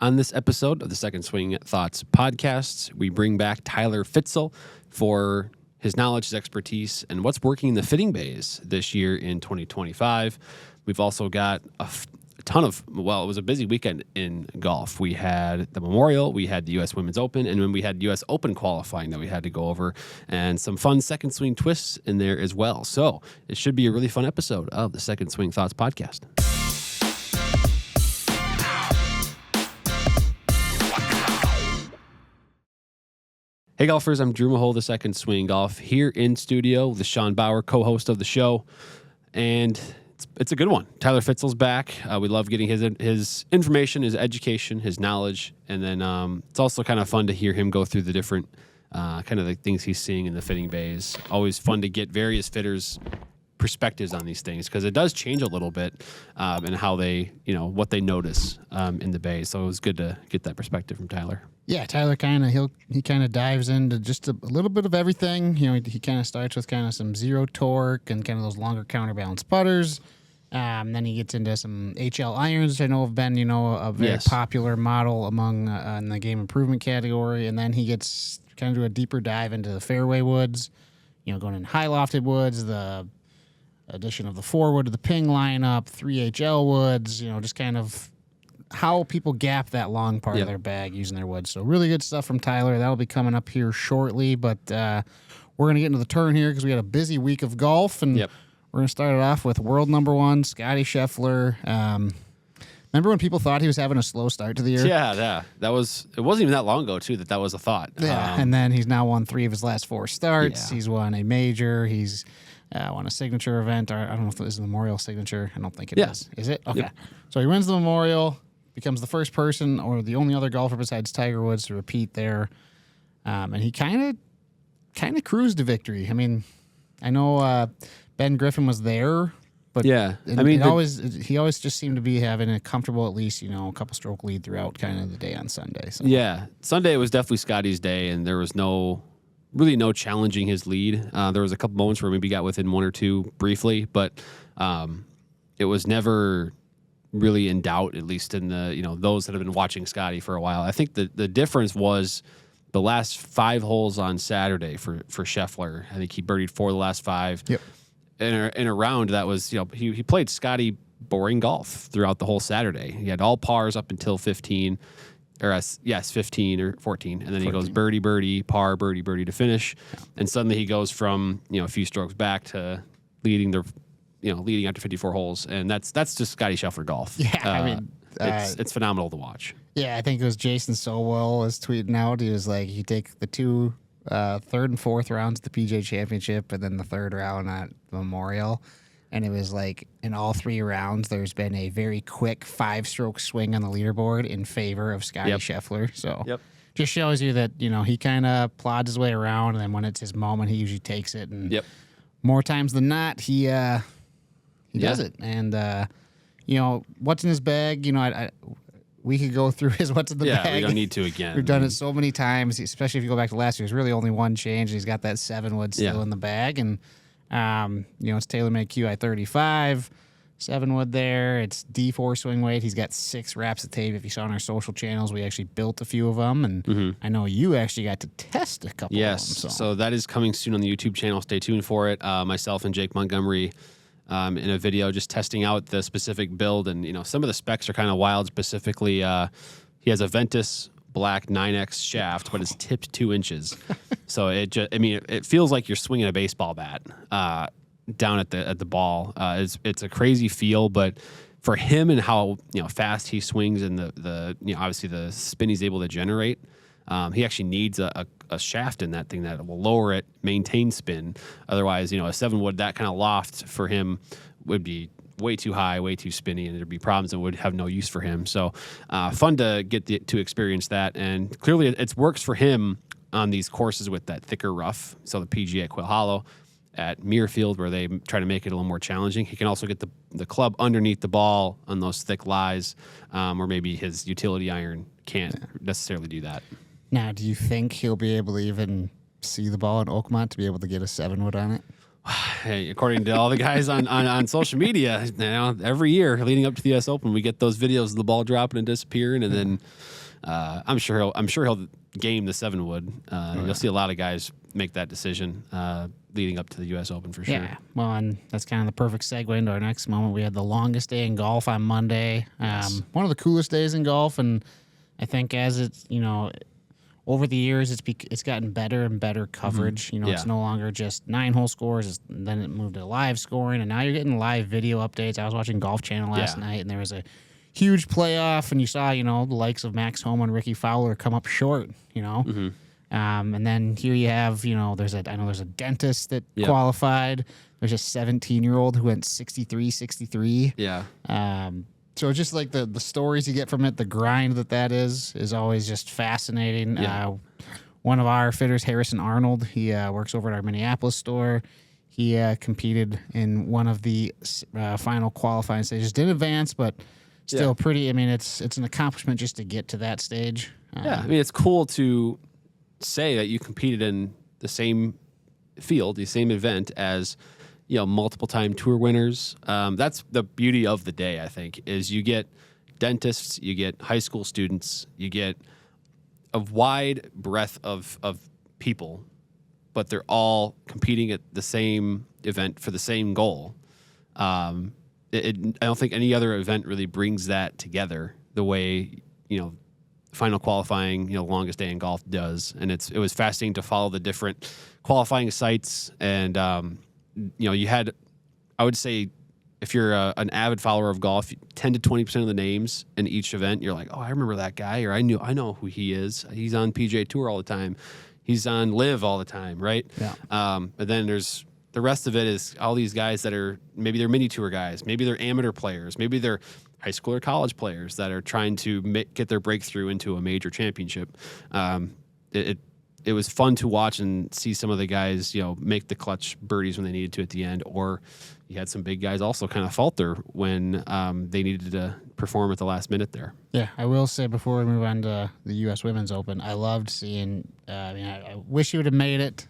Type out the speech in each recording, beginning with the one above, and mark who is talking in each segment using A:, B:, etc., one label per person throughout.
A: On this episode of the Second Swing Thoughts podcast, we bring back Tyler Fitzel for his knowledge, his expertise, and what's working in the fitting bays this year in 2025. We've also got a ton of, well, it was a busy weekend in golf. We had the Memorial, we had the U.S. Women's Open, and then we had U.S. Open qualifying that we had to go over, and some fun second swing twists in there as well. So it should be a really fun episode of the Second Swing Thoughts podcast. Hey golfers, I'm Drew Mahowald, the Second Swing Golf, here in studio with Sean Bauer, co-host of the show, and it's a good one. Tyler Fitzel's back. We love getting his information, his education, his knowledge, and then it's also kind of fun to hear him go through the different kind of the things he's seeing in the fitting bays. Always fun to get various fitters' perspectives on these things because it does change a little bit and how they, what they notice in the bay. So it was good to get that perspective from Tyler.
B: Yeah, Tyler he kind of dives into just a little bit of everything. He kind of starts with kind of some zero torque and kind of those longer counterbalance putters. Then he gets into some HL irons, which I know have been, a very popular model among in the game improvement category. And then he gets kind of do a deeper dive into the fairway woods, going in high lofted woods, the addition of the 4-wood to the ping lineup, 3 HL woods, just kind of how people gap that long part of their bag using their woods. So really good stuff from Tyler. That'll be coming up here shortly, but we're going to get into the turn here because we had a busy week of golf, and we're going to start it off with world number one, Scottie Scheffler. Remember when people thought he was having a slow start to the year?
A: Yeah. It wasn't even that long ago, too, that was a thought.
B: Yeah, and then he's now won 3 of his last 4 starts. Yeah. He's won a major. He's won a signature event. Or I don't know if it was a Memorial signature. I don't think it is. Is it? Okay. Yep. So he wins the Memorial, becomes the first person or the only other golfer besides Tiger Woods to repeat there. And he kind of cruised to victory. I mean, I know Ben Griffin was there, but he always just seemed to be having a comfortable, at least, a couple stroke lead throughout kind of the day on Sunday. So. Yeah,
A: Sunday was definitely Scotty's day, and there was really no challenging his lead. There was a couple moments where maybe he got within 1 or 2 briefly, but it was never really in doubt, at least in the those that have been watching Scotty for a while. I think the difference was the last 5 holes on Saturday for Scheffler. I think he birdied 4 of the last 5.
B: Yep.
A: In a round that was he played Scotty boring golf throughout the whole Saturday. He had all pars up until 15 or 15 or 14, and then 14. He goes birdie, par, birdie to finish, and suddenly he goes from a few strokes back to leading after 54 holes, and that's just Scottie Scheffler golf.
B: Yeah,
A: it's phenomenal to watch.
B: Yeah, I think it was Jason Sowell was tweeting out. He was like, you take the 2 third and fourth rounds at the PGA Championship, and then the 3rd round at the Memorial. And it was like in all 3 rounds, there's been a very quick 5-stroke swing on the leaderboard in favor of Scottie Scheffler. So just shows you that, he kind of plods his way around, and then when it's his moment, he usually takes it. And more times than not, he does it. And, what's in his bag, we could go through his what's in the bag.
A: Yeah, we don't need to again.
B: We've done it so many times, especially if you go back to last year. There's really only one change. He's got that 7-wood still in the bag. And, it's TaylorMade QI35, 7-wood there. It's D4 swing weight. He's got 6 wraps of tape. If you saw on our social channels, we actually built a few of them. And I know you actually got to test a couple of them.
A: So that is coming soon on the YouTube channel. Stay tuned for it. Myself and Jake Montgomery in a video just testing out the specific build. And, some of the specs are kind of wild. Specifically, he has a Ventus black 9X shaft, but it's tipped 2 inches. So it feels like you're swinging a baseball bat down at the ball. It's a crazy feel, but for him and how fast he swings and the obviously the spin he's able to generate, he actually needs a shaft in that thing that will lower it, maintain spin. Otherwise, a 7-wood, that kind of loft for him would be way too high, way too spinny, and there'd be problems that would have no use for him. So fun to get to experience that. And clearly it works for him on these courses with that thicker rough. So the PGA at Quill Hollow, at Muirfield, where they try to make it a little more challenging. He can also get the club underneath the ball on those thick lies, where maybe his utility iron can't necessarily do that.
B: Now, do you think he'll be able to even see the ball in Oakmont to be able to get a 7-wood on it?
A: Hey, according to all the guys on social media, every year leading up to the U.S. Open, we get those videos of the ball dropping and disappearing, and then I'm sure he'll game the 7-wood. You'll see a lot of guys make that decision leading up to the U.S. Open for sure.
B: Yeah, well, and that's kind of the perfect segue into our next moment. We had the longest day in golf on Monday.
A: Yes.
B: One of the coolest days in golf, and I think as it's over the years, it's gotten better and better coverage. It's no longer just 9-hole scores. Then it moved to live scoring, and now you're getting live video updates. I was watching Golf Channel last night, and there was a huge playoff, and you saw, the likes of Max Homa and Ricky Fowler come up short, and then here you have, there's a dentist that qualified. There's a 17-year-old who went 63-63.
A: Yeah.
B: So just like the stories you get from it, the grind that is always just fascinating.
A: Yeah.
B: One of our fitters, Harrison Arnold, he works over at our Minneapolis store. He competed in one of the final qualifying stages. Didn't advance, but still pretty. I mean, it's an accomplishment just to get to that stage.
A: I mean, it's cool to say that you competed in the same field, the same event as multiple-time tour winners. That's the beauty of the day, I think, is you get dentists, you get high school students, you get a wide breadth of people, but they're all competing at the same event for the same goal. I don't think any other event really brings that together the way, final qualifying, longest day in golf does. And it was fascinating to follow the different qualifying sites. And, you had, I would say, if you're an avid follower of golf, 10 to 20% of the names in each event, you're like, oh, I remember that guy, or I know who he is. He's on PGA Tour all the time. He's on Live all the time, right?
B: Yeah.
A: And then there's the rest of it is all these guys that are, maybe they're mini tour guys, maybe they're amateur players, maybe they're high school or college players that are trying to get their breakthrough into a major championship. It was fun to watch and see some of the guys, make the clutch birdies when they needed to at the end, or you had some big guys also kind of falter when they needed to perform at the last minute there.
B: Yeah, I will say before we move on to the U.S. Women's Open, I loved seeing, I wish he would have made it,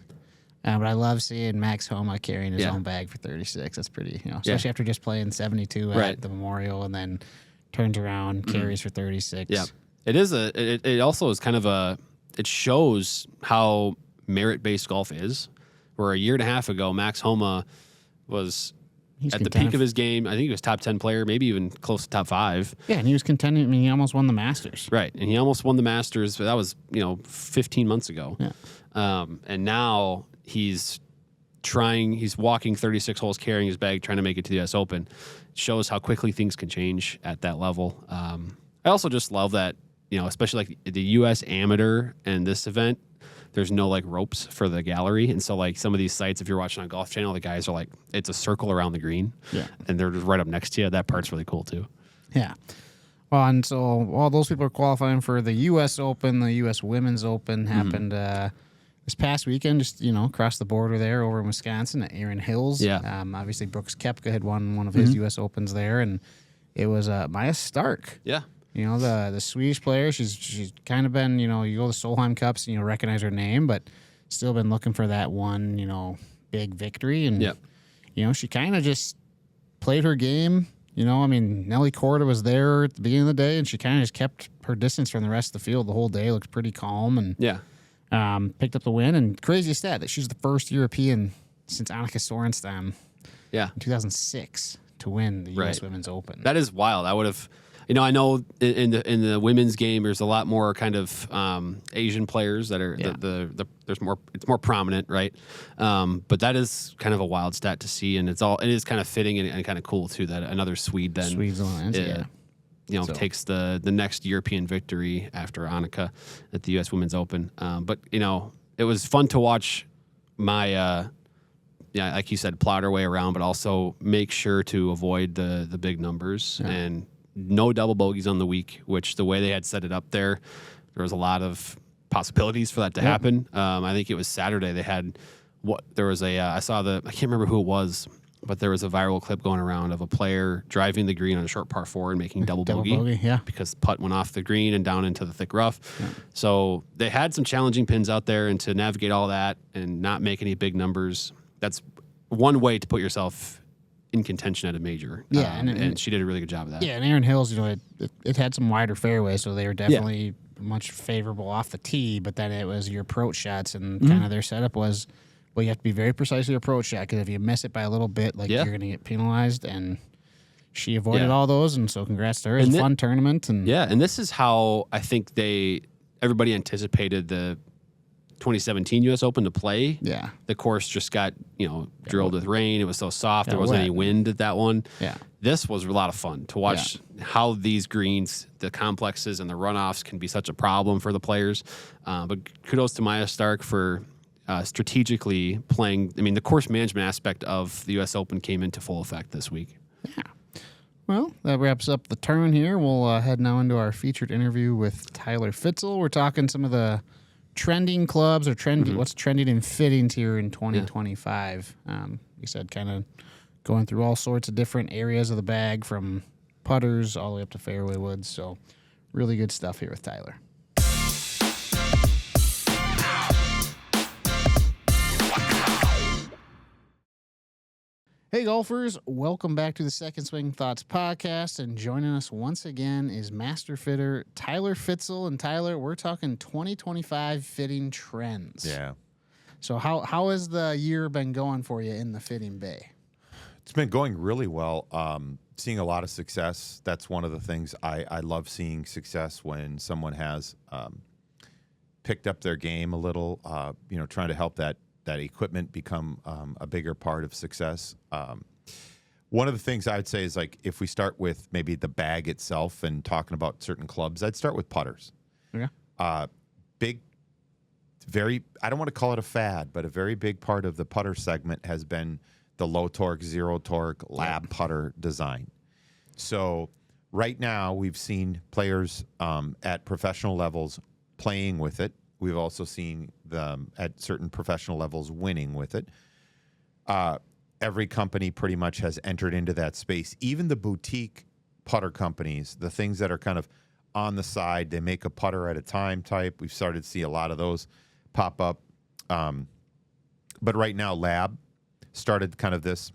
B: but I love seeing Max Homa carrying his own bag for 36. That's pretty, especially after just playing 72 at the Memorial and then turns around, carries for 36.
A: Yeah, it is it also is kind of it shows how merit-based golf is, where a year and a half ago, Max Homa was at the peak of his game. I think he was top 10 player, maybe even close to top 5.
B: Yeah, and he was contending. I mean, he almost won the Masters.
A: Right, and he almost won the Masters, but that was, 15 months ago.
B: Yeah.
A: And now he's walking 36 holes carrying his bag, trying to make it to the U.S. Open. It shows how quickly things can change at that level. I also just love that, especially like the U.S. Amateur and this event, there's no like ropes for the gallery. And so like some of these sites, if you're watching on Golf Channel, the guys are like, it's a circle around the green.
B: Yeah.
A: And they're just right up next to you. That part's really cool too.
B: Yeah. Well, and so all those people are qualifying for the U.S. Open. The U.S. Women's Open happened this past weekend, just, across the border there over in Wisconsin at Erin Hills.
A: Yeah.
B: Obviously, Brooks Koepka had won one of his U.S. Opens there, and it was Maja Stark.
A: Yeah.
B: The Swedish player, she's kind of been, you go to Solheim Cups and recognize her name, but still been looking for that one, big victory. And, she kind of just played her game. Nelly Korda was there at the beginning of the day, and she kind of just kept her distance from the rest of the field the whole day. Looked pretty calm and picked up the win. And crazy stat that she's the first European since Annika Sorenstam in 2006 to win the U.S. Women's Open.
A: That is wild. I would have... I know in the women's game, there's a lot more kind of Asian players that are there's more. It's more prominent, right? But that is kind of a wild stat to see, and it is kind of fitting and kind of cool too that another Swede then takes the next European victory after Annika at the U.S. Women's Open. But it was fun to watch Maja. Like you said, plot her way around, but also make sure to avoid the big numbers and. No double bogeys on the week, which the way they had set it up there was a lot of possibilities for that to happen. I think it was Saturday. They had I can't remember who it was, but there was a viral clip going around of a player driving the green on a short par 4 and making double bogey because the putt went off the green and down into the thick rough. Yeah. So they had some challenging pins out there, and to navigate all that and not make any big numbers, that's one way to put yourself in contention at a major.
B: Yeah,
A: and she did a really good job of that.
B: Yeah, and Aaron Hills, it had some wider fairways, so they were definitely much favorable off the tee, but then it was your approach shots, and kind of their setup was, well, you have to be very precise with your approach shot, because if you miss it by a little bit, you're going to get penalized, and she avoided all those, and so congrats to her. It was a fun tournament. And
A: this is how I think everybody anticipated the 2017 U.S. Open to play.
B: Yeah.
A: The course just got, drilled with rain. It was so soft. There wasn't any wind at that one.
B: Yeah.
A: This was a lot of fun to watch how these greens, the complexes and the runoffs can be such a problem for the players. But kudos to Maja Stark for strategically playing. I mean, the course management aspect of the U.S. Open came into full effect this week.
B: Yeah. Well, that wraps up the turn here. We'll head now into our featured interview with Tyler Fitzel. We're talking some of the trending clubs or what's trending in fittings here in 2025. You said kind of going through all sorts of different areas of the bag, from putters all the way up to fairway woods. So really good stuff here with Tyler. Hey golfers, welcome back to the Second Swing Thoughts podcast, and joining us once again is master fitter Tyler Fitzel. And Tyler, we're talking 2025 fitting trends.
C: Yeah.
B: So how has the year been going for you in the fitting bay?
C: It's been going really well. Seeing a lot of success. That's one of the things I love, seeing success when someone has picked up their game a little, trying to help that equipment become a bigger part of success. One of the things I'd say is, if we start with maybe the bag itself and talking about certain clubs, I'd start with putters.
B: Okay.
C: I don't want to call it a fad, but a very big part of the putter segment has been the low torque, zero torque lab putter design. So right now we've seen players at professional levels playing with it. We've also seen them at certain professional levels winning with it. Every company pretty much has entered into that space. Even the boutique putter companies, the things that are kind of on the side, they make a putter at a time type. We've started to see a lot of those pop up. But right now, lab started kind of this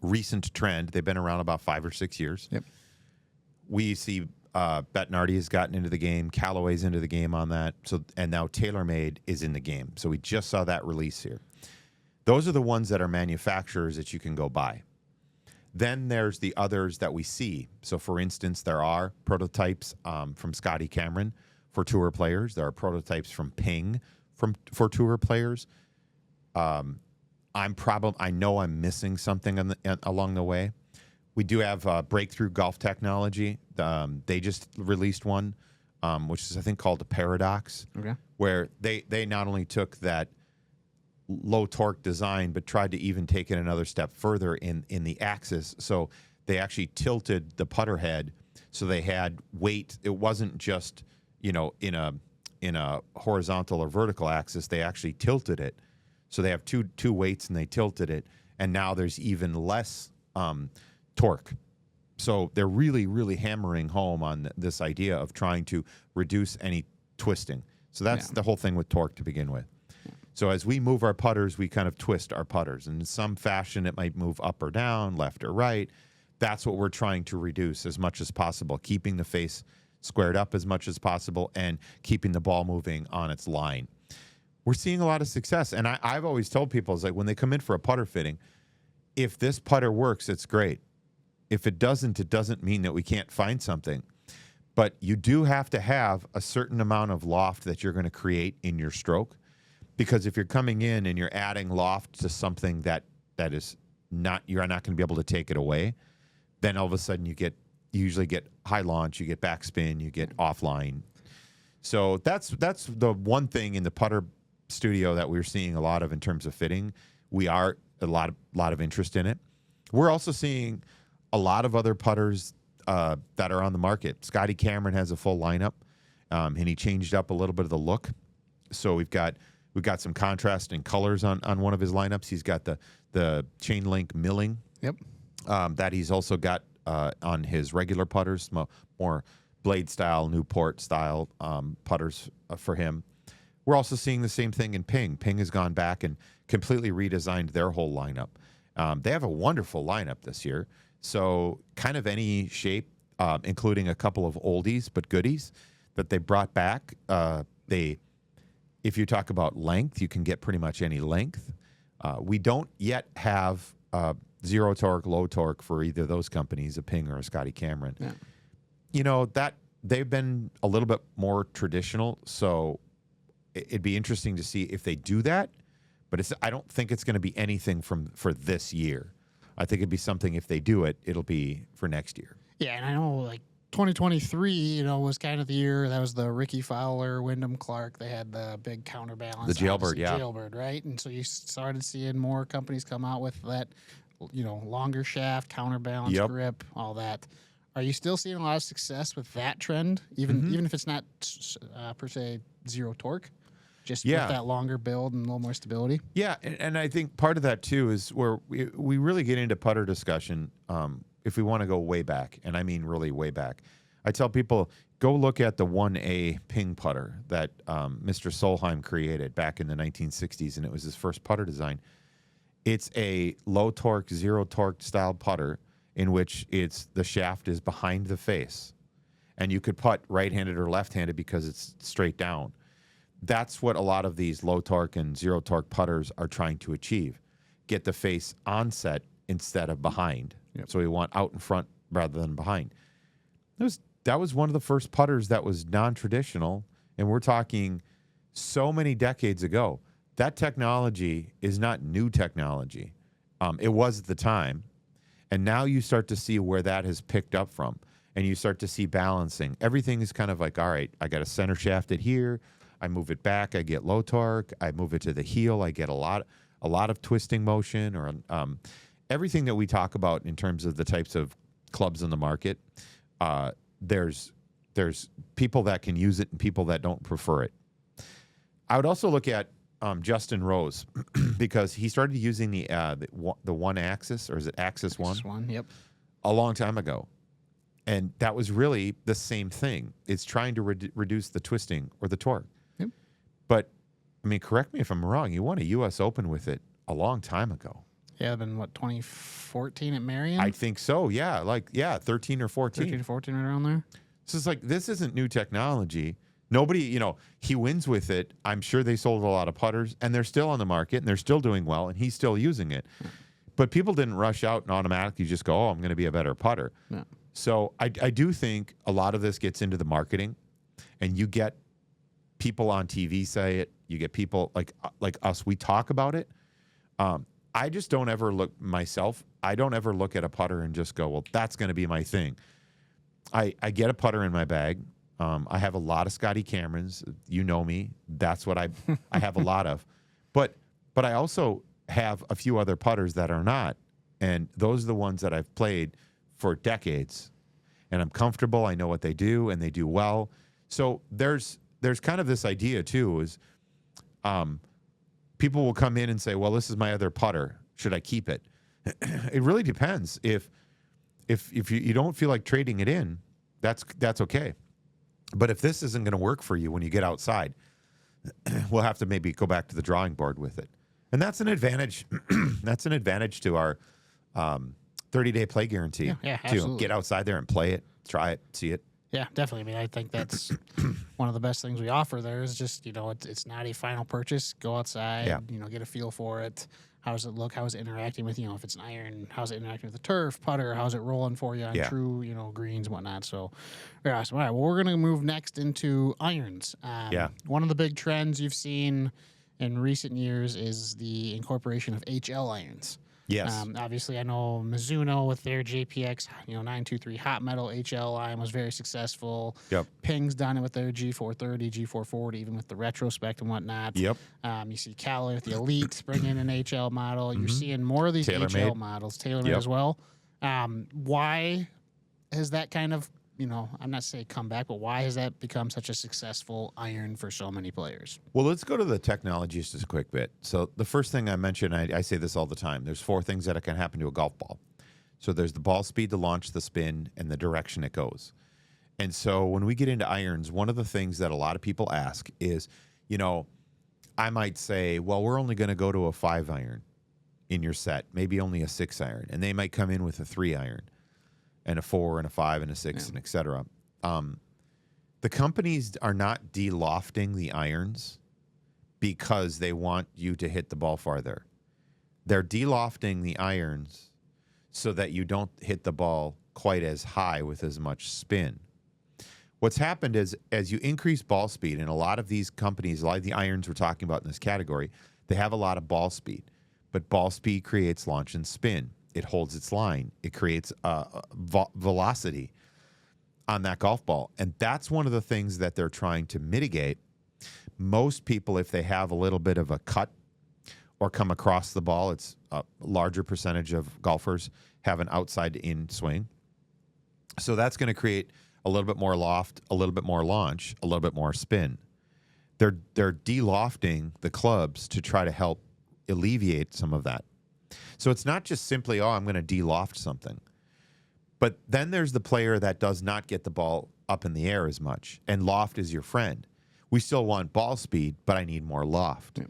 C: recent trend. They've been around about 5 or 6 years.
B: Yep.
C: We see Bettinardi has gotten into the game. Callaway's into the game on that. And now TaylorMade is in the game. So we just saw that release here. Those are the ones that are manufacturers that you can go buy. Then there's the others that we see. So, for instance, there are prototypes from Scotty Cameron for tour players. There are prototypes from Ping for tour players. I know I'm missing something along the way. We do have Breakthrough Golf Technology. They just released one, which is, I think, called the Paradox, where they not only took that low torque design, but tried to even take it another step further in the axis. So they actually tilted the putter head, so they had weight. It wasn't just in a horizontal or vertical axis. They actually tilted it, so they have two weights and they tilted it, and now there's even less torque. So they're really, really hammering home on this idea of trying to reduce any twisting. So that's the whole thing with torque to begin with. So as we move our putters, we kind of twist our putters. And in some fashion, it might move up or down, left or right. That's what we're trying to reduce as much as possible, keeping the face squared up as much as possible and keeping the ball moving on its line. We're seeing a lot of success. And I've always told people, it's like when they come in for a putter fitting, if this putter works, it's great. If it doesn't mean that we can't find something. But you do have to have a certain amount of loft that you're going to create in your stroke. Because if you're coming in and you're adding loft to something that is not, you're not going to be able to take it away, then all of a sudden you usually get high launch, you get backspin, you get offline. So that's the one thing in the putter studio that we're seeing a lot of in terms of fitting. We are a lot of interest in it. We're also seeing a lot of other putters that are on the market. Scotty Cameron has a full lineup, and he changed up a little bit of the look. So we've got some contrast in colors on one of his lineups. He's got the chain link milling.
B: Yep.
C: That he's also got on his regular putters, more blade style, Newport style putters for him. We're also seeing the same thing in Ping. Ping has gone back and completely redesigned their whole lineup. They have a wonderful lineup this year. So kind of any shape, including a couple of oldies but goodies that they brought back. If you talk about length, you can get pretty much any length. We don't yet have zero torque, low torque for either of those companies, a Ping or a Scotty Cameron.
B: Yeah.
C: You know, that they've been a little bit more traditional, so it'd be interesting to see if they do that. But I don't think it's going to be anything for this year. I think it'd be something, if they do it, it'll be for next year.
B: Yeah, and I know, like, 2023, was kind of the year. That was the Ricky Fowler, Wyndham Clark. They had the big counterbalance.
C: The Jailbird, yeah.
B: Jailbird, right? And so you started seeing more companies come out with that, longer shaft, counterbalance, grip, all that. Are you still seeing a lot of success with that trend, even if it's not per se zero torque? Just with that longer build and a little more stability?
C: Yeah, and I think part of that, too, is where we really get into putter discussion if we want to go way back, and I mean really way back. I tell people, go look at the 1A Ping putter that Mr. Solheim created back in the 1960s, and it was his first putter design. It's a low torque, zero torque style putter in which the shaft is behind the face, and you could putt right-handed or left-handed because it's straight down. That's what a lot of these low torque and zero torque putters are trying to achieve. Get the face onset instead of behind.
B: Yep.
C: So we want out in front rather than behind. That was one of the first putters that was non-traditional, and we're talking so many decades ago. That technology is not new technology. It was at the time, and now you start to see where that has picked up from, and you start to see balancing. Everything is kind of like, all right, I got a center shafted here. I move it back, I get low torque. I move it to the heel, I get a lot of twisting motion, or everything that we talk about in terms of the types of clubs in the market. There's people that can use it and people that don't prefer it. I would also look at Justin Rose because he started using the one axis, or is it Axis One?
B: Axis One, yep.
C: A long time ago. And that was really the same thing. It's trying to reduce the twisting or the torque.
B: Yep.
C: But, I mean, correct me if I'm wrong. You won a U.S. Open with it a long time ago.
B: Yeah, been, 2014 at Marion?
C: I think so, yeah. 13 or 14.
B: 13 or 14, right around there.
C: So it's like, this isn't new technology. Nobody, he wins with it. I'm sure they sold a lot of putters, and they're still on the market, and they're still doing well, and he's still using it. But people didn't rush out and automatically just go, oh, I'm going to be a better putter.
B: Yeah.
C: So I do think a lot of this gets into the marketing, and you get people on TV say it. You get people like us. We talk about it. I just don't ever look myself. I don't ever look at a putter and just go, well, that's going to be my thing. I get a putter in my bag. I have a lot of Scotty Camerons. You know me. That's what I have a lot of. But I also have a few other putters that are not, and those are the ones that I've played for decades, and I'm comfortable. I know what they do, and they do well. So there's kind of this idea too, is people will come in and say, well, this is my other putter. Should I keep it? It really depends. If you don't feel like trading it in, that's okay. But if this isn't going to work for you when you get outside, we'll have to maybe go back to the drawing board with it. And that's an advantage. That's an advantage to our 30-day play guarantee.
B: Yeah,
C: to
B: absolutely.
C: get outside there and play it, try it, see it.
B: Yeah, definitely. I mean, I think that's one of the best things we offer there is just, it's not a final purchase. Go outside, get a feel for it. How does it look? How is it interacting with, if it's an iron, how's it interacting with the turf, putter? How's it rolling for you on true, greens and whatnot? So, very awesome. All right, well, we're going to move next into irons. One of the big trends you've seen in recent years is the incorporation of HL irons.
C: Yes.
B: Obviously, I know Mizuno with their JPX, 923 hot metal HL iron was very successful.
C: Yep.
B: Ping's done it with their G430, G440, even with the retrospect and whatnot.
C: Yep.
B: You see Callaway with the Elite bring in an HL model. You're seeing more of these HL models, TaylorMade as well. Why has that kind of, I'm not saying come back, but why has that become such a successful iron for so many players?
C: Well, let's go to the technology just a quick bit. So the first thing I mentioned, I say this all the time, there's 4 things that can happen to a golf ball. So there's the ball speed, the launch, the spin, and the direction it goes. And so when we get into irons, one of the things that a lot of people ask is, I might say, well, we're only going to go to a 5-iron in your set, maybe only a 6-iron, and they might come in with a 3-iron and a 4 and a 5 and a 6 and et cetera. The companies are not de-lofting the irons because they want you to hit the ball farther. They're de-lofting the irons so that you don't hit the ball quite as high with as much spin. What's happened is as you increase ball speed, and a lot of these companies, a lot of the irons we're talking about in this category, they have a lot of ball speed. But ball speed creates launch and spin. It holds its line. It creates velocity on that golf ball. And that's one of the things that they're trying to mitigate. Most people, if they have a little bit of a cut or come across the ball, it's a larger percentage of golfers have an outside-in swing. So that's going to create a little bit more loft, a little bit more launch, a little bit more spin. They're de-lofting the clubs to try to help alleviate some of that. So it's not just simply, I'm going to de-loft something. But then there's the player that does not get the ball up in the air as much, and loft is your friend. We still want ball speed, but I need more loft. Yeah.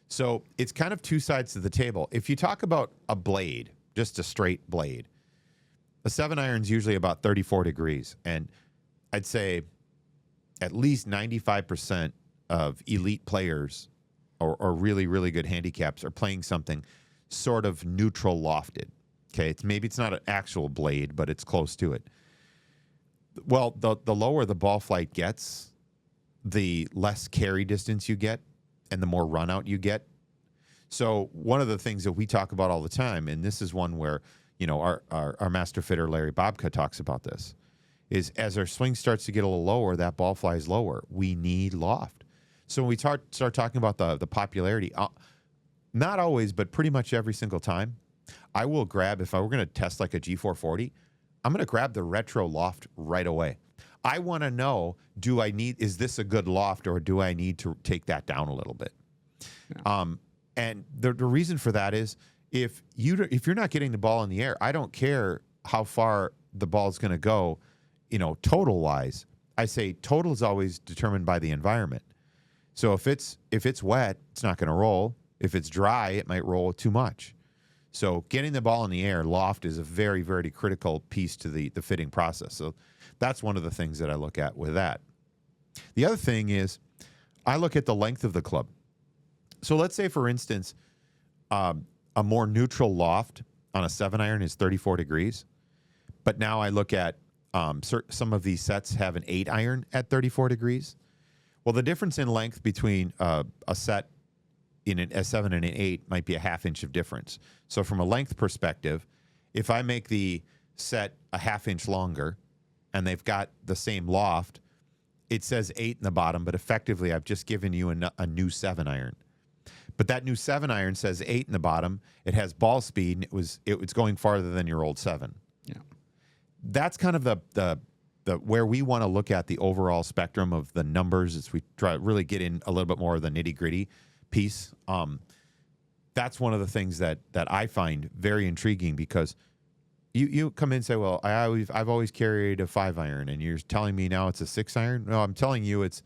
C: So it's kind of two sides to the table. If you talk about a blade, just a straight blade, a 7-iron is usually about 34 degrees. And I'd say at least 95% of elite players or really, really good handicaps are playing something sort of neutral lofted. Okay, maybe it's not an actual blade, but it's close to it. Well, the lower the ball flight gets, the less carry distance you get and the more run out you get. So one of the things that we talk about all the time, and this is one where, our master fitter, Larry Bobka, talks about this, is as our swing starts to get a little lower, that ball flies lower. We need loft. So when we start talking about the popularity, not always, but pretty much every single time, I will grab, if I were going to test like a G440, I'm going to grab the retro loft right away. I want to know, is this a good loft, or do I need to take that down a little bit? Yeah. And the reason for that is if you're not getting the ball in the air, I don't care how far the ball is going to go, total wise. I say total is always determined by the environment. So if it's wet, it's not going to roll. If it's dry, it might roll too much. So getting the ball in the air, loft is a very, very critical piece to the fitting process. So that's one of the things that I look at with that. The other thing is I look at the length of the club. So let's say, for instance, a more neutral loft on a 7-iron is 34 degrees. But now I look at some of these sets have an 8-iron at 34 degrees. Well, the difference in length between a set in a 7 and an 8 might be a ½ inch of difference. So from a length perspective, if I make the set a ½ inch longer and they've got the same loft, it says 8 in the bottom, but effectively I've just given you a new 7-iron. But that new 7-iron says 8 in the bottom. It has ball speed, and it was going farther than your old 7. Yeah, that's kind of the where we want to look at the overall spectrum of the numbers as we try to really get in a little bit more of the nitty-gritty piece. That's one of the things that I find very intriguing, because you come in and say, well, I've always carried a 5-iron, and you're telling me now it's a 6-iron. No, I'm telling you it's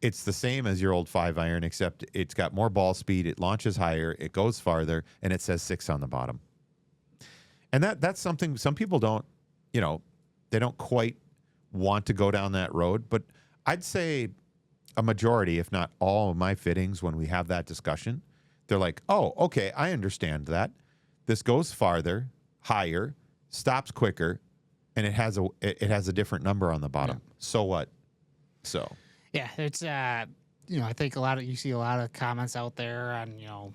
C: the same as your old 5-iron, except it's got more ball speed, it launches higher, it goes farther, and it says 6 on the bottom. And that's something some people don't, they don't quite want to go down that road. But I'd say a majority, if not all of my fittings, when we have that discussion, they're like, oh, okay, I understand that. This goes farther, higher, stops quicker, and it has a different number on the bottom. Yeah. So what? So
B: yeah, it's I think you see a lot of comments out there on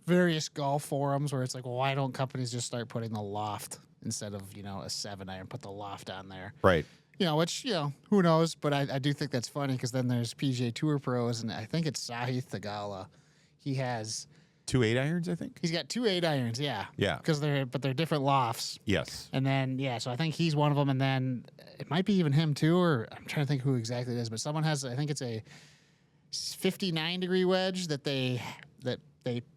B: various golf forums where it's like, well, why don't companies just start putting the loft instead of a 7-iron, put the loft on there?
C: Right.
B: Which, who knows? But I do think that's funny, because then there's PGA Tour pros, and I think it's Sahith Theegala. He has
C: 2 8-irons, I think.
B: He's got 2 8-irons, yeah.
C: Yeah.
B: Because they're different lofts.
C: Yes.
B: And then, so I think he's one of them, and then it might be even him too, or I'm trying to think who exactly it is, but someone has, I think it's a 59-degree wedge that they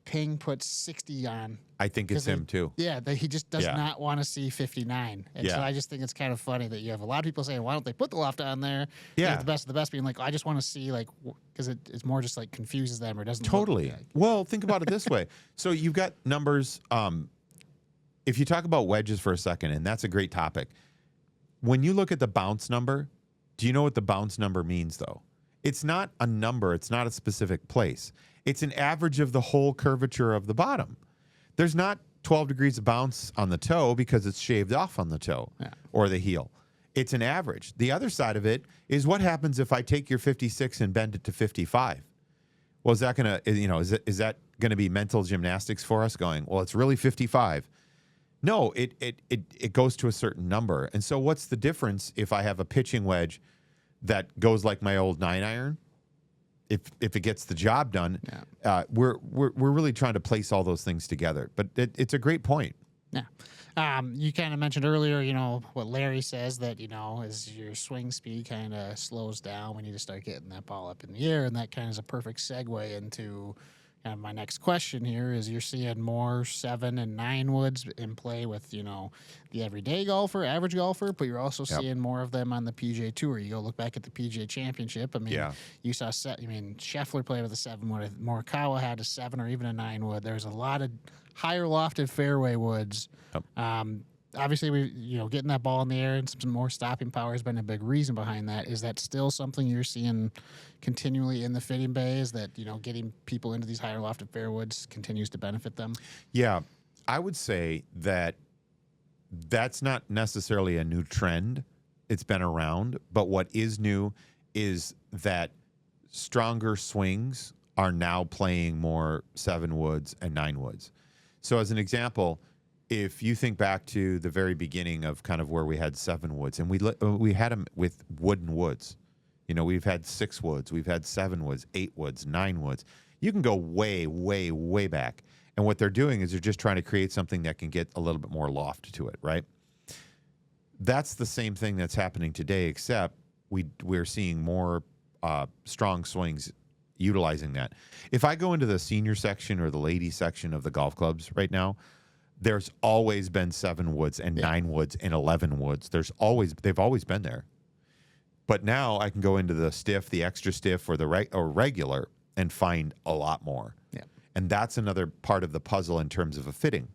B: ping puts 60 on.
C: I think it's him too.
B: Yeah, he just does not want to see 59. And so I just think it's kind of funny that you have a lot of people saying, why don't they put the loft on there?
C: Yeah.
B: The best of the best being like, I just want to see because it's more just like confuses them or doesn't
C: Totally.
B: look like.
C: Well, think about it this way. So you've got numbers. If you talk about wedges for a second, and that's a great topic. When you look at the bounce number, do you know what the bounce number means, though? It's not a number. It's not a specific place. It's an average of the whole curvature of the bottom. There's not 12 degrees of bounce on the toe because it's shaved off on the toe or the heel. It's an average. The other side of it is what happens if I take your 56 and bend it to 55? Well, is that going to, is that going to be mental gymnastics for us going, well, it's really 55? No, it goes to a certain number. And so what's the difference if I have a pitching wedge that goes like my old 9-iron? If it gets the job done, we're really trying to place all those things together. But it's a great point.
B: Yeah. You kind of mentioned earlier, what Larry says that, as your swing speed kind of slows down, we need to start getting that ball up in the air. And that kind of is a perfect segue into my next question here is you're seeing more 7 and 9 woods in play with, the everyday golfer, average golfer, but you're also seeing more of them on the PGA Tour. You go look back at the PGA Championship. I mean, you saw, Scheffler played with a 7 wood. Morikawa had a 7 or even a 9 wood. There's a lot of higher lofted fairway woods. Obviously, getting that ball in the air and some more stopping power has been a big reason behind that. Is that still something you're seeing continually in the fitting bay? Is that, getting people into these higher lofted fairwoods continues to benefit them?
C: Yeah, I would say that that's not necessarily a new trend. It's been around. But what is new is that stronger swings are now playing more 7 woods and 9 woods. So as an example, if you think back to the very beginning of kind of where we had 7 woods, and we had them with wooden woods. We've had 6 woods, we've had 7 woods, 8 woods, 9 woods. You can go way, way, way back. And what they're doing is they're just trying to create something that can get a little bit more loft to it, right? That's the same thing that's happening today, except we're seeing more strong swings utilizing that. If I go into the senior section or the ladies section of the golf clubs right now, there's always been 7 woods and 9 woods and 11 woods. They've always been there. But now I can go into the stiff, the extra stiff, or the regular and find a lot more. Yeah. And that's another part of the puzzle in terms of a fitting.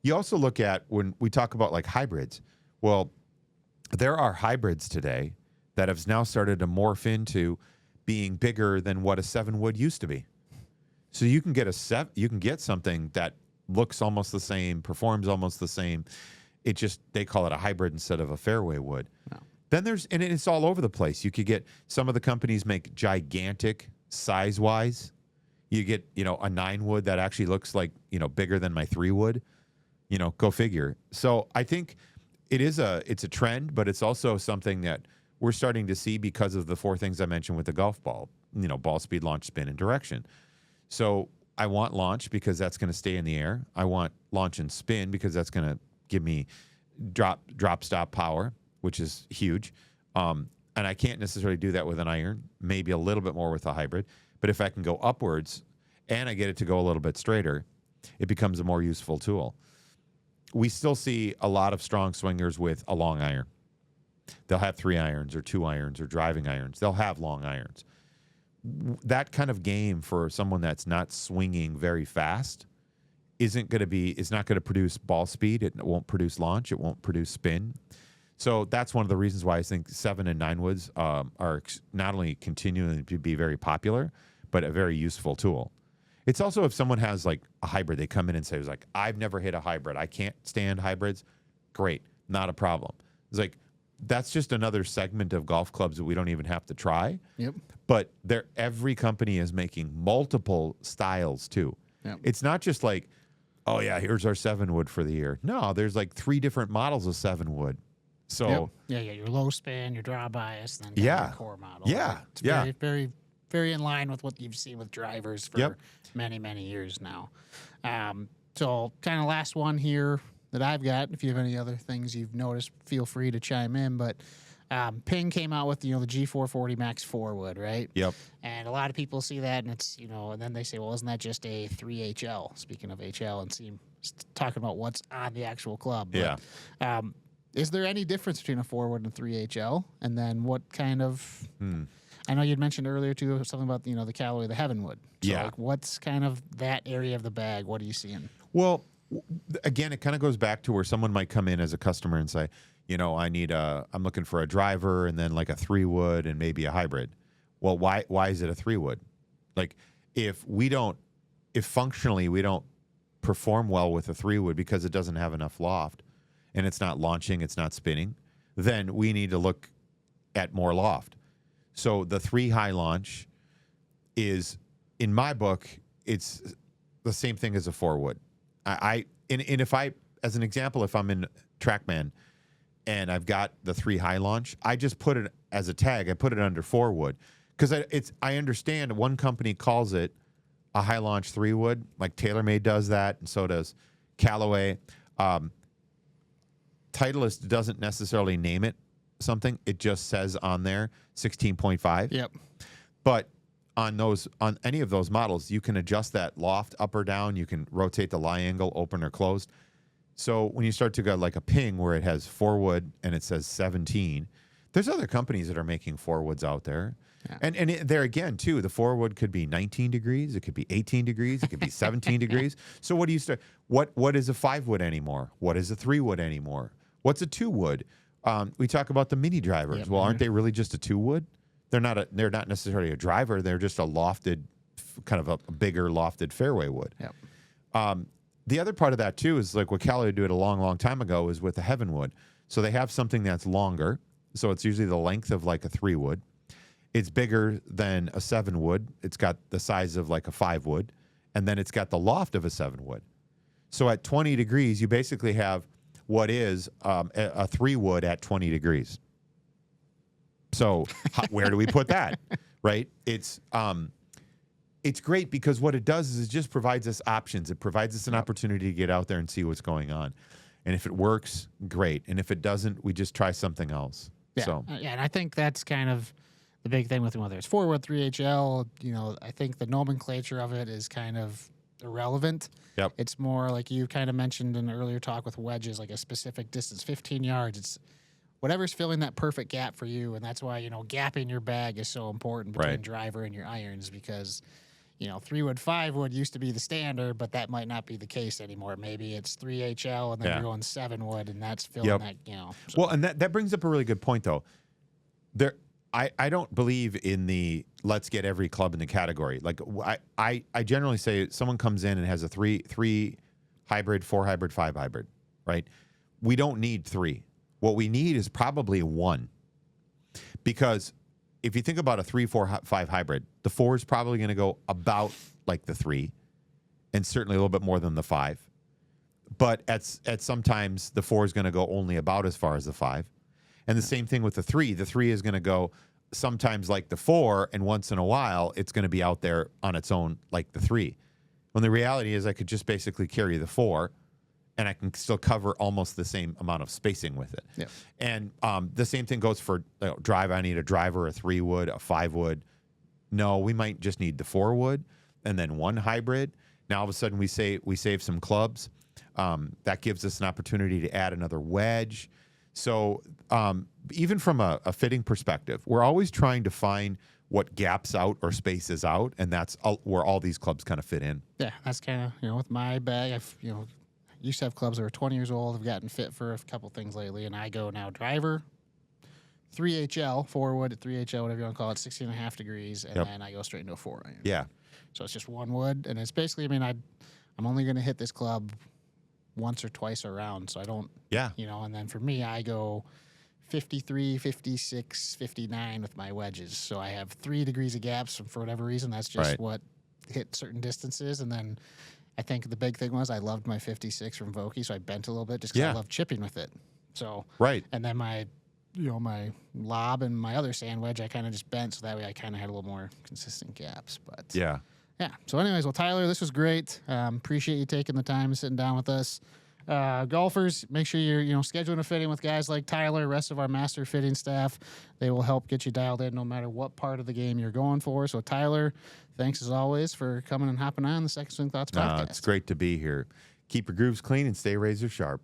C: You also look at when we talk about like hybrids. Well, there are hybrids today that have now started to morph into being bigger than what a 7 wood used to be. So you can get something that looks almost the same, performs almost the same. They call it a hybrid instead of a fairway wood. No. Then and it's all over the place. You could get, some of the companies make gigantic size-wise. You get, a 9 wood that actually looks like, bigger than my 3 wood. Go figure. So I think it's a trend, but it's also something that we're starting to see because of the 4 things I mentioned with the golf ball. Ball speed, launch, spin, and direction. So I want launch because that's going to stay in the air. I want launch and spin because that's going to give me drop stop power, which is huge. And I can't necessarily do that with an iron, maybe a little bit more with a hybrid. But if I can go upwards and I get it to go a little bit straighter, it becomes a more useful tool. We still see a lot of strong swingers with a long iron. They'll have 3 irons or 2 irons or driving irons. They'll have long irons. That kind of game for someone that's not swinging very fast it's not going to produce ball speed. It won't produce launch. It won't produce spin. So that's one of the reasons why I think 7 and 9 woods are not only continuing to be very popular, but a very useful tool. It's also if someone has like a hybrid, they come in and say, like, I've never hit a hybrid. I can't stand hybrids. Great. Not a problem. It's like, that's just another segment of golf clubs that we don't even have to try.
B: Yep.
C: But every company is making multiple styles too. Yep. It's not just like, oh yeah, here's our 7 wood for the year. No, there's like 3 different models of 7 wood. So
B: yeah, your low spin, your draw bias, then your core model.
C: Yeah,
B: it's very, very, very in line with what you've seen with drivers for many, many years now. So kind of last one here that I've got. If you have any other things you've noticed, feel free to chime in. But Ping came out with the G440 Max 4 wood, right?
C: Yep.
B: And a lot of people see that, and it's and then they say, well, isn't that just a 3HL? Speaking of HL, and talking about what's on the actual club. But, is there any difference between a 4 wood and 3HL? And then what kind of I know you'd mentioned earlier too something about the Callaway, the Heavenwood. So
C: Yeah.
B: like, what's kind of that area of the bag? What are you seeing?
C: Well, again, it kind of goes back to where someone might come in as a customer and say, I'm looking for a driver and then like a 3-wood and maybe a hybrid. Well, why is it a 3-wood? Like if functionally we don't perform well with a 3-wood because it doesn't have enough loft and it's not launching, it's not spinning, then we need to look at more loft. So the 3 high launch is, in my book, it's the same thing as a 4-wood. And if I, as an example, if I'm in TrackMan and I've got the 3 high launch, I just put it as a tag. I put it under 4-wood because I understand one company calls it a high launch 3-wood, like TaylorMade does that, and so does Callaway. Titleist doesn't necessarily name it something. It just says on there 16.5.
B: Yep.
C: But on any of those models, you can adjust that loft up or down. You can rotate the lie angle, open or closed. So when you start to go like a Ping where it has 4-wood and it says 17, there's other companies that are making 4-woods out there. Yeah. And there again, too, the 4-wood could be 19 degrees. It could be 18 degrees. It could be 17 degrees. So what do you start? What is a 5-wood anymore? What is a 3-wood anymore? What's a 2-wood? We talk about the mini drivers.
B: Yep.
C: Well, aren't they really just a 2-wood? They're not necessarily a driver. They're just a lofted, kind of a bigger lofted fairway wood.
B: Yep.
C: The other part of that too is like what Callaway did a long, long time ago is with the Heavenwood. So they have something that's longer. So it's usually the length of like a 3-wood. It's bigger than a 7-wood. It's got the size of like a 5-wood, and then it's got the loft of a 7-wood. So at 20 degrees, you basically have what is a 3-wood at 20 degrees. So where do we put that? Right? It's great because what it does is it just provides us options. It provides us an opportunity to get out there and see what's going on. And if it works, great. And if it doesn't, we just try something else.
B: Yeah.
C: So
B: Yeah, and I think that's kind of the big thing with whether it's 4-wood, 3HL. I think the nomenclature of it is kind of irrelevant.
C: Yep.
B: It's more like you kind of mentioned in an earlier talk with wedges, like a specific distance, 15 yards. It's whatever's filling that perfect gap for you, and that's why gapping your bag is so important between driver and your irons because 3-wood, 5-wood used to be the standard, but that might not be the case anymore. Maybe it's 3HL and then you're going 7-wood, and that's filling that. So.
C: Well, and that brings up a really good point though. I don't believe in the let's get every club in the category. Like I generally say someone comes in and has a 3 hybrid, 4 hybrid, 5 hybrid, right? We don't need 3. What we need is probably 1. Because if you think about a 3, 4, 5 hybrid, the 4 is probably going to go about like the 3 and certainly a little bit more than the 5. But at sometimes the 4 is going to go only about as far as the 5. And the same thing with the 3. The 3 is going to go sometimes like the 4, and once in a while, it's going to be out there on its own like the 3. When the reality is I could just basically carry the 4, and I can still cover almost the same amount of spacing with it.
B: Yeah.
C: And the same thing goes for drive. I need a driver, a 3-wood, a 5-wood. No, we might just need the 4-wood and then 1 hybrid. Now, all of a sudden, we save some clubs. That gives us an opportunity to add another wedge. So even from a fitting perspective, we're always trying to find what gaps out or spaces out, and that's where all these clubs kind of fit in.
B: Yeah, that's kind of, with my bag, I've, used to have clubs that were 20 years old. I've gotten fit for a couple things lately, and I go now driver, 3HL, 4-wood at 3HL, whatever you want to call it, 16.5 degrees, and then I go straight into a 4 iron.
C: Yeah.
B: So it's just 1 wood, and it's basically, I'm only going to hit this club once or twice around, so I don't, and then for me, I go 53, 56, 59 with my wedges. So I have 3 degrees of gaps, and for whatever reason, that's just what hit certain distances. And then I think the big thing was I loved my 56 from Vokey, so I bent a little bit just because I love chipping with it. So and then my my lob and my other sand wedge, I kind of just bent, so that way I kind of had a little more consistent gaps. But
C: yeah.
B: So anyways, well, Tyler, this was great. Appreciate you taking the time and sitting down with us. Golfers, make sure you're scheduling a fitting with guys like Tyler, rest of our master fitting staff. They will help get you dialed in no matter what part of the game you're going for. So Tyler, thanks as always for coming and hopping on the Second Swing Thoughts podcast.
C: It's great to be here. Keep your grooves clean and stay razor sharp.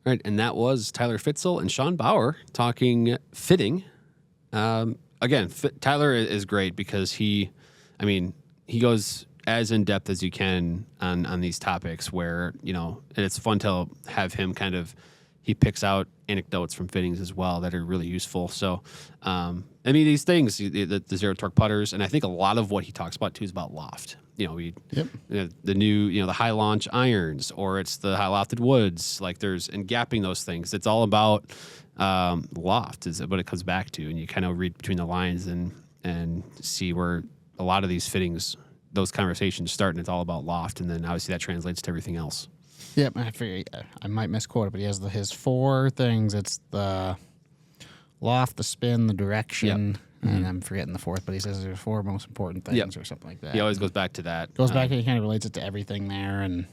A: Right, and that was Tyler Fitzel and Sean Bauer talking fitting. Again, Tyler is great because he goes as in depth as you can on these topics. Where and it's fun to have him he picks out anecdotes from fittings as well that are really useful. So, these things, the zero torque putters, and I think a lot of what he talks about too is about loft. The new, the high launch irons, or it's the high lofted woods. Like and gapping those things. It's all about loft is what it comes back to, and you kind of read between the lines and see where a lot of these fittings, those conversations start, and it's all about loft, and then obviously that translates to everything else.
B: Yep, I might misquote it, but he has his 4 things. It's the loft, the spin, the direction. And I'm forgetting the 4th, but he says there's 4 most important things or something like that.
A: He always goes back to that.
B: He kind of relates it to everything there. And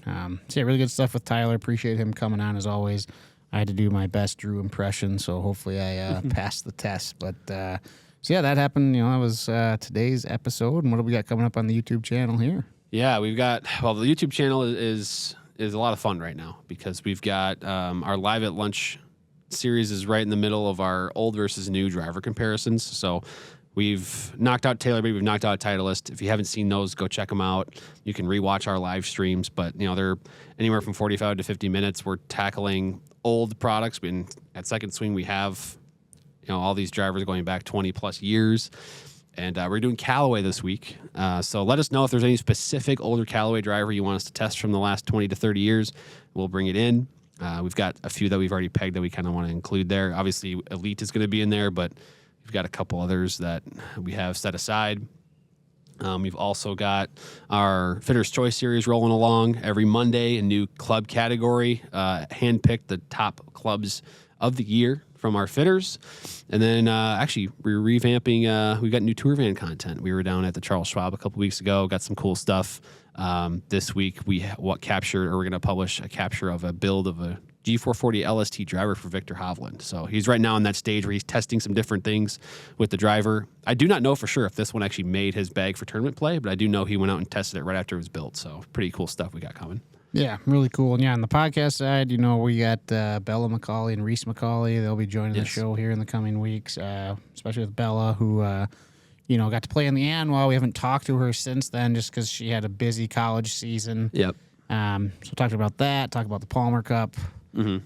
B: really good stuff with Tyler. Appreciate him coming on as always. I had to do my best Drew impression, so hopefully I passed the test. But that happened. That was today's episode. And what do we got coming up on the YouTube channel here?
A: Yeah, we've got, the YouTube channel is a lot of fun right now because we've got our Live at Lunch series is right in the middle of our old versus new driver comparisons. So we've knocked out TaylorMade, we've knocked out Titleist. If you haven't seen those, go check them out. You can rewatch our live streams, but they're anywhere from 45 to 50 minutes. We're tackling old products. At Second Swing, we have all these drivers going back 20 plus years. And we're doing Callaway this week. So let us know if there's any specific older Callaway driver you want us to test from the last 20 to 30 years. We'll bring it in. We've got a few that we've already pegged that we kind of want to include there. Obviously, Elite is going to be in there, but we've got a couple others that we have set aside. We've also got our Fitter's Choice series rolling along every Monday, a new club category, handpicked the top clubs of the year from our fitters. And then actually we're revamping, we got new tour van content. We were down at the Charles Schwab a couple weeks ago, got some cool stuff. This week we're going to publish a capture of a build of a G440 LST driver for Victor Hovland. So he's right now in that stage where he's testing some different things with the driver. I do not know for sure if this one actually made his bag for tournament play, but I do know he went out and tested it right after it was built. So pretty cool stuff we got coming.
B: Yeah, really cool. And on the podcast side, we got Bella McCauley and Reese McCauley. They'll be joining the show here in the coming weeks, especially with Bella, who, got to play in the Annual. We haven't talked to her since then just because she had a busy college season.
A: Yep.
B: So talked about that, talked about the Palmer Cup,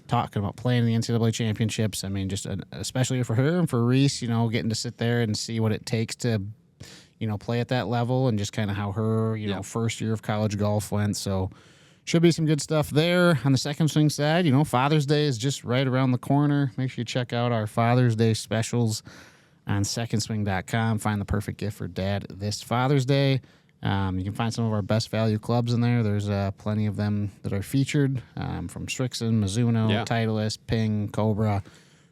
B: talking about playing in the NCAA championships. Just especially for her and for Reese, getting to sit there and see what it takes to, play at that level and just kind of how her, first year of college golf went. So should be some good stuff there. On the Second Swing side, Father's Day is just right around the corner. Make sure you check out our Father's Day specials on secondswing.com. Find the perfect gift for Dad this Father's Day. You can find some of our best value clubs in there. There's plenty of them that are featured from Strixon, Mizuno, Titleist, Ping, Cobra.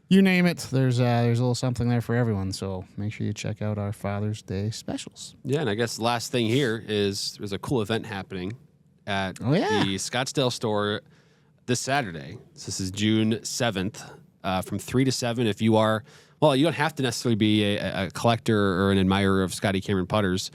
B: You name it. There's a little something there for everyone. So make sure you check out our Father's Day specials.
A: Yeah, and I guess the last thing here is there's a cool event happening at the Scottsdale store this Saturday. So this is June 7th from 3 to 7. If you are, you don't have to necessarily be a collector or an admirer of Scotty Cameron putters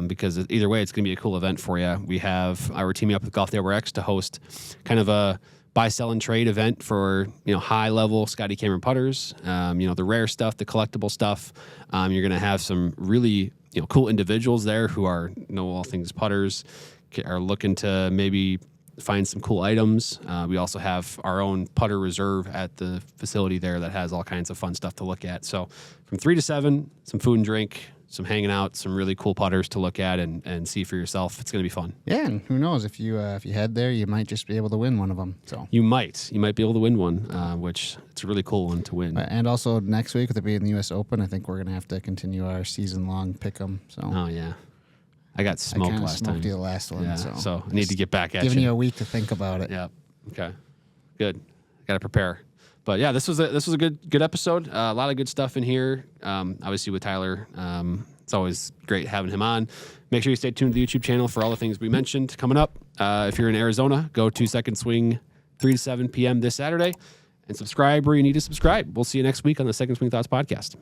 A: because either way, it's going to be a cool event for you. We're teaming up with Golf Day Over X to host kind of a buy, sell, and trade event for high level Scotty Cameron putters. The rare stuff, the collectible stuff. You're going to have some really cool individuals there who know all things putters, are looking to maybe find some cool items. We also have our own putter reserve at the facility there that has all kinds of fun stuff to look at. So from 3 to 7, some food and drink, some hanging out, some really cool putters to look at and see for yourself. It's going to be fun.
B: Yeah, and who knows, if you head there, you might just be able to win one of them. So
A: you might be able to win one, which it's a really cool one to win.
B: And also next week with it being the U.S. Open, I think we're going to have to continue our season-long pick'em. So
A: oh yeah. I got smoked last time.
B: I the last one.
A: Yeah, so I need to get back at
B: giving you a week to think about it.
A: Yeah. Okay. Good. Got to prepare. But yeah, this was a good episode. A lot of good stuff in here. Obviously with Tyler, it's always great having him on. Make sure you stay tuned to the YouTube channel for all the things we mentioned coming up. If you're in Arizona, go to Second Swing 3 to 7 p.m. this Saturday and subscribe where you need to subscribe. We'll see you next week on the Second Swing Thoughts podcast.